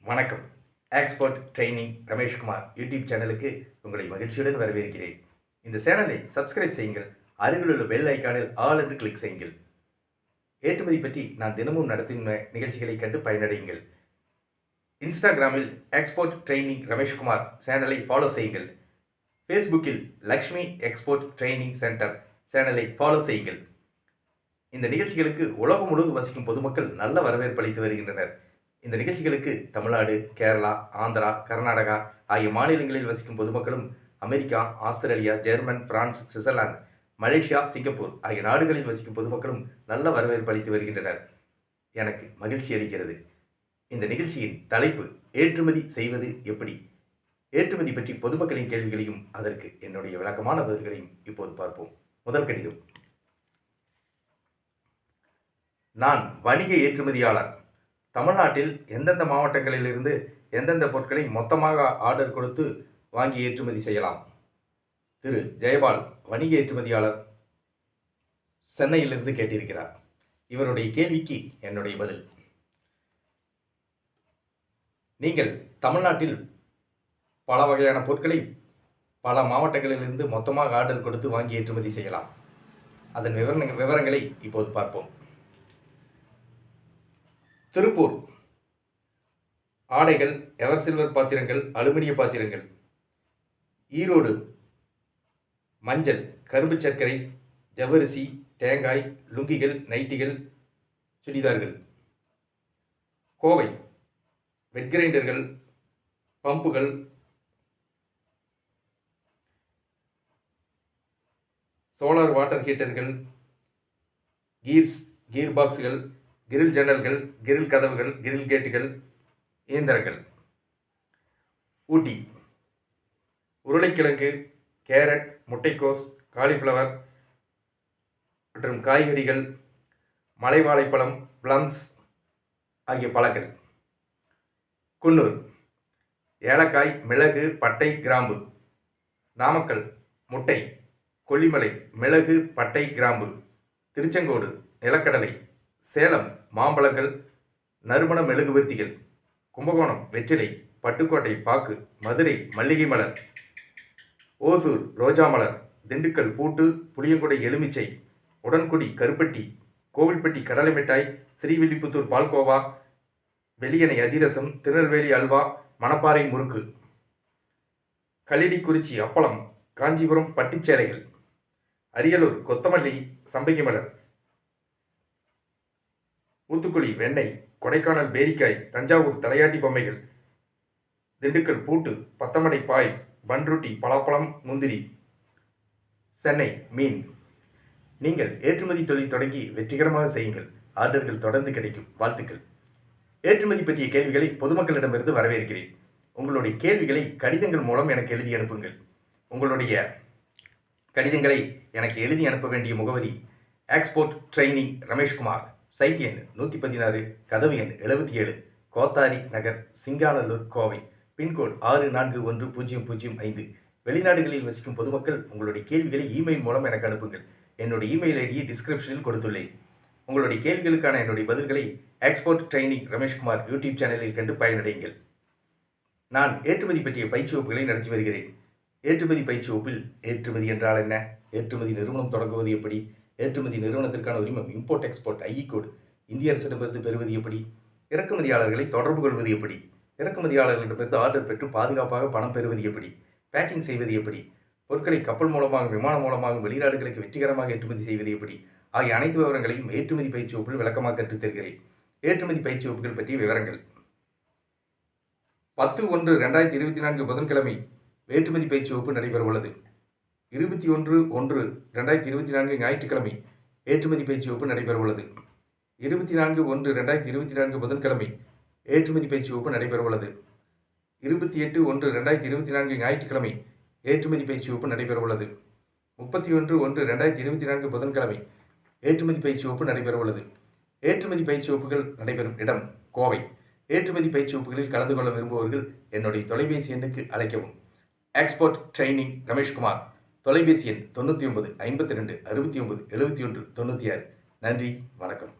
வணக்கம். Expert training Rameshkumar YouTube சேனலுக்கு உங்களை மகிழ்ச்சியுடன் வரவேற்கிறேன். இந்த சேனலை சப்ஸ்கிரைப் செய்யுங்கள். அருகிலுள்ள பெல் ஐக்கானில் ஆல் என்று கிளிக் செய்யுங்கள். ஏற்றுமதி பற்றி நான் தினமும் நடத்தும் நிகழ்ச்சிகளை கண்டு பயனடையுங்கள். இன்ஸ்டாகிராமில் எக்ஸ்போர்ட் ட்ரெய்னிங் ரமேஷ்குமார் சேனலை ஃபாலோ செய்யுங்கள். ஃபேஸ்புக்கில் லக்ஷ்மி எக்ஸ்போர்ட் ட்ரெய்னிங் சென்டர் சேனலை ஃபாலோ செய்யுங்கள். இந்த நிகழ்ச்சிகளுக்கு உலகம் முழுவதும் வசிக்கும் பொதுமக்கள் நல்ல வரவேற்பு அளித்து வருகின்றனர். இந்த நிகழ்ச்சிகளுக்கு தமிழ்நாடு, கேரளா, ஆந்திரா, கர்நாடகா ஆகிய மாநிலங்களில் வசிக்கும் பொதுமக்களும் America, Australia, German, France, Switzerland, Malaysia, Singapore ஆகிய நாடுகளில் வசிக்கும் பொதுமக்களும் நல்ல வரவேற்பு அளித்து வருகின்றனர். எனக்கு மகிழ்ச்சி அளிக்கிறது. இந்த நிகழ்ச்சியின் தலைப்பு ஏற்றுமதி செய்வது எப்படி? ஏற்றுமதி பற்றி பொதுமக்களின் கேள்விகளையும் அதற்கு என்னுடைய விளக்கமான பதில்களையும் இப்போது பார்ப்போம். முதல் கடிதம். நான் வணிக ஏற்றுமதியாளர். தமிழ்நாட்டில் எந்தெந்த மாவட்டங்களிலிருந்து எந்தெந்த பொருட்களை மொத்தமாக ஆர்டர் கொடுத்து வாங்கி ஏற்றுமதி செய்யலாம்? திரு ஜெயபால், வணிக ஏற்றுமதியாளர், சென்னையிலிருந்து கேட்டிருக்கிறார். இவருடைய கேள்விக்கு என்னுடைய பதில். நீங்கள் தமிழ்நாட்டில் பல வகையான பொருட்களை பல மாவட்டங்களிலிருந்து மொத்தமாக ஆர்டர் கொடுத்து வாங்கி ஏற்றுமதி செய்யலாம். அதன் விவரங்களை இப்போது பார்ப்போம். திருப்பூர் ஆடைகள், எவர் சில்வர் பாத்திரங்கள், அலுமினிய பாத்திரங்கள். ஈரோடு மஞ்சள், கரும்பு சர்க்கரை, ஜவ்வரிசி, தேங்காய், லுங்கிகள், நைட்டிகள், சுடிதார்கள். கோவை வெட் கிரைண்டர்கள், பம்புகள், சோலார் வாட்டர் ஹீட்டர்கள், கீர் பாக்ஸுகள், கிரில் ஜன்னல்கள், கிரில் கதவுகள், கிரில் கேட்டுகள், இயந்திரங்கள். ஊட்டி உருளைக்கிழங்கு, கேரட், முட்டைக்கோஸ், காலிஃப்ளவர் மற்றும் காய்கறிகள், மலை வாழைப்பழம், பிளம்ஸ் ஆகிய பழங்கள். குன்னூர் ஏலக்காய், மிளகு, பட்டை, கிராம்பு. நாமக்கல் முட்டை, கொல்லிமலை மிளகு, பட்டை, கிராம்பு. திருச்செங்கோடு நிலக்கடலை. சேலம் மாம்பழங்கள், நறுமண மெழுகுவர்த்திகள். கும்பகோணம் வெற்றிலை, பட்டுக்கோட்டை பாக்கு. மதுரை மல்லிகை மலர். ஓசூர் ரோஜா மலர். திண்டுக்கல் பூட்டு, புளியங்குடை எலுமிச்சை. உடன்குடி கருப்பட்டி. கோவில்பட்டி கடலை மிட்டாய். ஸ்ரீவில்லிபுத்தூர் பால்கோவா, வெளியணை அதிரசம். திருநெல்வேலி அல்வா, மணப்பாறை முறுக்கு. கல்லிடிக்குறிச்சி அப்பளம், காஞ்சிபுரம் பட்டுச்சேலைகள். அரியலூர் கொத்தமல்லி, சம்பங்கி மலர். ஊத்துக்குளி வெண்ணெய், கொடைக்கானல் பேரிக்காய், தஞ்சாவூர் தலையாட்டி பொம்மைகள். திண்டுக்கல் பூட்டு, பத்தமடை பாய், பன்ருட்டி, பலாப்பழம், முந்திரி. சென்னை மீன். நீங்கள் ஏற்றுமதி தொழில் தொடங்கி வெற்றிகரமாக செய்யுங்கள். ஆர்டர்கள் தொடர்ந்து கிடைக்கும். வாழ்த்துக்கள். ஏற்றுமதி பற்றிய கேள்விகளை பொதுமக்களிடமிருந்து வரவேற்கிறேன். உங்களுடைய கேள்விகளை கடிதங்கள் மூலம் எனக்கு எழுதி அனுப்புங்கள். உங்களுடைய கடிதங்களை எனக்கு எழுதி அனுப்ப வேண்டிய முகவரி எக்ஸ்போர்ட் ட்ரெய்னிங் ரமேஷ்குமார், சைட் எண் 116, கதவு எண் 77, கோத்தாரி நகர், சிங்காநல்லூர், கோவை. பின்கோட் 641005. வெளிநாடுகளில் வசிக்கும் பொதுமக்கள் உங்களுடைய கேள்விகளை இமெயில் மூலம் எனக்கு அனுப்புங்கள். என்னுடைய இமெயில் ஐடியை டிஸ்கிரிப்ஷனில் கொடுத்துள்ளேன். உங்களுடைய கேள்விகளுக்கான என்னுடைய பதில்களை எக்ஸ்போர்ட் ட்ரெய்னிங் ரமேஷ்குமார் யூடியூப் சேனலில் கண்டு பயனடையுங்கள். நான் ஏற்றுமதி பற்றிய பயிற்சி வகுப்புகளை நடத்தி வருகிறேன். ஏற்றுமதி பயிற்சி வகுப்பில் ஏற்றுமதி என்றால் என்ன, ஏற்றுமதி நிறுவனம் தொடங்குவது எப்படி, ஏற்றுமதி நிறுவனத்திற்கான உரிமம் இம்போர்ட் எக்ஸ்போர்ட் ஐஇ கோடு இந்திய அரசிடமிருந்து பெறுவது எப்படி, இறக்குமதியாளர்களை தொடர்பு கொள்வது எப்படி, இறக்குமதியாளர்களிடமிருந்து ஆர்டர் பெற்று பாதுகாப்பாக பணம் பெறுவது எப்படி, பேக்கிங் செய்வது எப்படி, பொருட்களை கப்பல் மூலமாக விமானம் மூலமாக வெளிநாடுகளுக்கு வெற்றிகரமாக ஏற்றுமதி செய்வது எப்படி ஆகிய அனைத்து விவரங்களையும் ஏற்றுமதி பயிற்சி வகுப்பில் விளக்கமாக கற்றுத் தருகிறேன். ஏற்றுமதி பயிற்சி வகுப்புகள் பற்றிய விவரங்கள். 10/1/2024 புதன்கிழமை ஏற்றுமதி பயிற்சி வகுப்பு நடைபெற உள்ளது. 21/1/2024 ஞாயிற்றுக்கிழமை ஏற்றுமதி பயிற்சி வகுப்பு நடைபெற உள்ளது. 24/1/2024 புதன்கிழமை ஏற்றுமதி பயிற்சி வகுப்பு நடைபெற உள்ளது. 28/1/2024 ஞாயிற்றுக்கிழமை ஏற்றுமதி பயிற்சி வகுப்பு நடைபெற உள்ளது. 31/1/2024 புதன்கிழமை ஏற்றுமதி பயிற்சி வகுப்பு நடைபெற உள்ளது. ஏற்றுமதி பயிற்சி வகுப்புகள் நடைபெறும் இடம் கோவை. ஏற்றுமதி பயிற்சி வகுப்புகளில் கலந்து கொள்ள விரும்புபவர்கள் என்னுடைய தொலைபேசி எண்ணுக்கு அழைக்கவும். எக்ஸ்போர்ட் ட்ரெய்னிங் ரமேஷ்குமார், தொலைபேசி எண் 99 52 69 71 96. நன்றி, வணக்கம்.